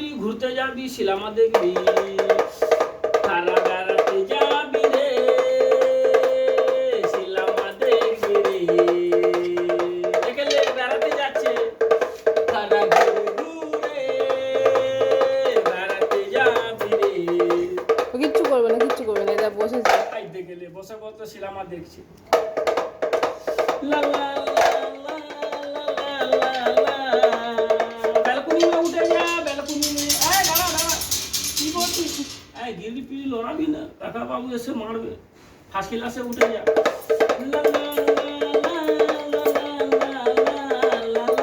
যাবি, ঘুরতে যাবি, সিনেমা দেখবি, তারা বেড়াতে যাবি রে, সিনেমা দেখবি রে। দেখলে বেড়াতে যাচ্ছে, তারা ঘুরে ঘুরে বেড়াতে যাবি রে। ও কিচ্ছু করবে না, কিচ্ছু করবে না, এটা বসেছে। এই দেখলে বসে কত সিনেমা দেখছে। লা লা লা লা লা লা লা। ব্যালকনি মে উঠে যা, ব্যালকনি মে। এই দাঁড়া দাঁড়া, কি করছিস? এই গিরি পিড়ি লড়াবি না, কাকা বাবু এসে মারবে। ফার্স্ট ক্লাসে উঠে যা। লা লা লা লা লা লা লা লা।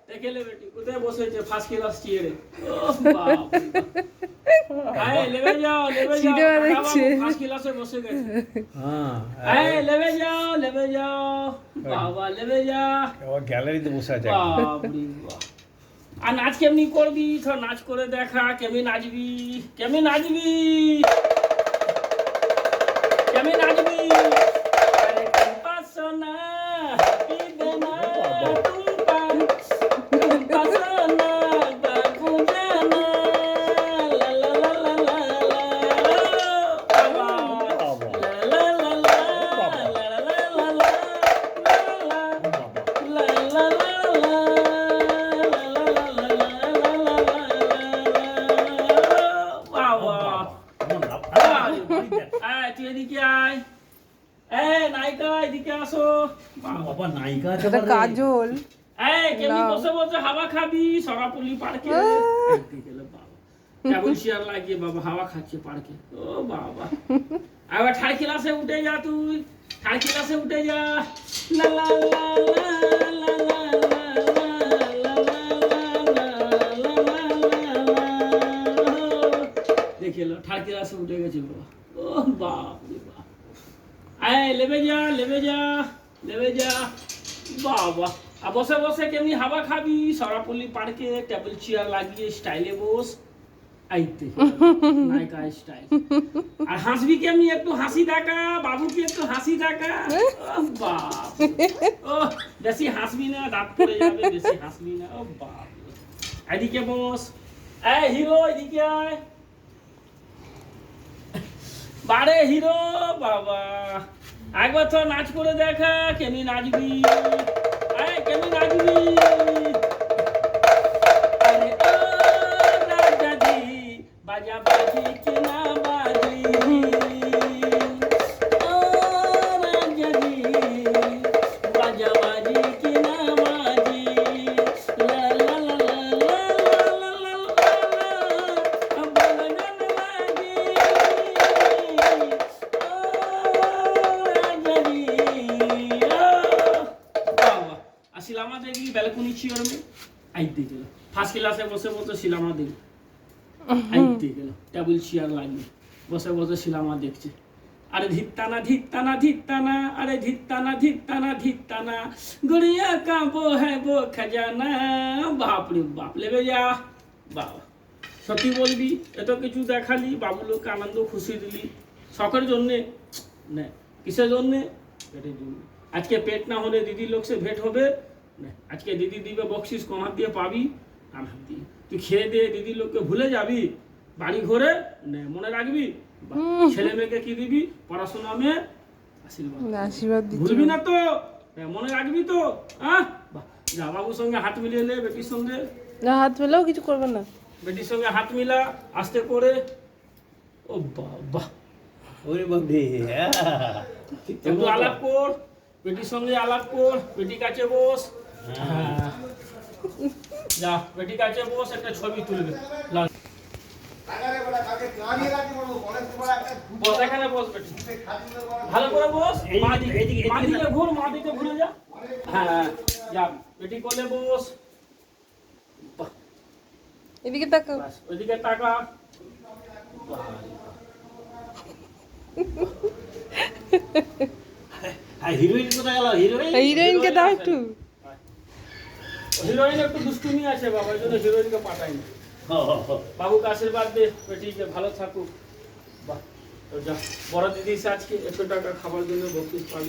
দেখলে বেটি কোথায় বসেছে ফার্স্ট ক্লাস চেয়ারে। ও বাপ রে বাপ। আয় লেবে যাও, লেবে যাও, সিনেমা কাকা দেখছে। বাবু ফার্স্ট ক্লাসে বসে গেছে। হ্যাঁ আয় লেবে যাও, লেবে যাও, বাবা লেবে যা। আবার গ্যালারিতে বসে আছে বাপ রে বাপ। আর নাচ কেমনি করবি? ধর নাচ করে দেখা, কেমনি নাচবি, কেমনি নাচবি, কেমনি নাচবি। আরে টুম্পা সোনা হ্যাপি দেনা, টুম্পা সোনা বাবু জানা, লা লা লা লা লা লা। বাবা লা লা লা লা লা লা লা লা লা লা। La la la la বাবা আয় তুই এদিকে আয়। এই নায়িকা এদিকে আসো। বাবা নায়িকা আছে এটা কাজল। এই কেমনি না। বসে বসে হাওয়া খাবি সরাপল্লী পার্কে। কেবল চেয়ার লাগিয়ে বাবা হাওয়া খাচ্ছে পার্কে। ও বাবা আবার থার্ড ক্লাসে উঠে যা, তুই থার্ড ক্লাসে উঠে যা। লা লা লা লা লা লা লা লা লা। দেখে লো থার্ড ক্লাসে উঠে গেছে বাবা। ও বাপ রে বাপ। আয় লেবে যা, লেবে যা, লেবে যা। বাবা আর বসে বসে কেমনি হাওয়া খাবি সরাপল্লী পার্কে, টেবিল চেয়ার লাগিয়ে স্টাইলে বস। আইতে নায়িকা স্টাইল। আর হাসবি কেমনি? একটু হাসি দেখা, বাবুকে একটু হাসি দেখা। ও বাপ, ও বেশি হাসবি না, দাঁত পড়ে যাবে, বেশি হাসবি না। ও বাপ, এদিকে বস। এই হিরো এদিকে আয়। বারে হিরো বাবা একবার তো নাচ করে দেখা, কেমনি নাচবি, এই কেমনি নাচবি। আরে ও রাজাজি বাজা বাজি কি না বাজি, ও রাজাজি বাজা বাজি কি না বাজি। লা লা লা লা লা লা লা লা বলনা লাগি, ও রাজাজি। বাবা আর সিনেমা দেখবি ব্যালকনি চেয়ার মে। আইতে গেল ফার্স্ট ক্লাসে বসে বসে সিনেমা দেখবি। আইতে গেল টেবিল চেয়ার লাগবে, বসে বসে সিনেমা দেখছে। আরে ধিত্তানা ধিত্তানা ধিত্তানা, আরে ধিত্তানা ধিত্তানা ধিত্তানা, গুড়িয়া কা বো হ্যাঁ বো খজানা। বাপ রে বাপ লেবে যা বাবা। সত্যি বলবি এত কিছু দেখালি, বাবু লোককে আনন্দ খুশি দিলি, শখের জন্যে না, কিসের জন্যে? পেটের জন্য। আজকে পেট না হলে দিদির লোক সে ভেট হবে না, আজকে দিদি দিবে বকশিস, কোন হাত দিয়ে পাবি? কান হাত দিয়ে। তুই খেয়ে দিয়ে দিদির লোককে ভুলে যাবি, বাড়ি ঘরে না মনে রাখবি, ছেলে মেয়েকে কি দিবি? পড়াশোনা মেয়ে আশীর্বাদ। আশীর্বাদ দিচ্ছি। ভুলবি না তো, মনে রাখবি তো? হ্যাঁ বাহ, যা বাবুর সঙ্গে হাত মিলিয়ে নে, বেটির সঙ্গে, না হাত মেলাও কিছু করবে না। বেটির সঙ্গে হাত মিলা আস্তে করে। ও বাবা ওরে বাবা একটু আলাপ কর, বেটির সঙ্গে আলাপ কর, বেটি কাছে বস। হ্যাঁ যা বেটি কাছে বস, একটা ছবি তুলবে। লাও। বস এখানে বস বেটি, ভালো করে বস। মা দিকে ঘুর, মা দিকে ঘুরে যা। হ্যাঁ যা বেটি কোলে বস। বাহ, এদিকে তাকাও। বাস, ওইদিকে তাকা। হ্যাঁ হিরোইন কোথায় গেল? হিরোইন হিরোইনকে দাও একটু। হিরোইন একটু দুষ্টুমি আছে বাবা, এই জন্য হিরোইনকে পাঠাই না। বাবুকে আশীর্বাদ দে, বেটিকে ভালো থাকুক। বাহ, তো যা বড় দিদি এসে আজকে 100 টাকা খাবার জন্য বকশিস পাবি।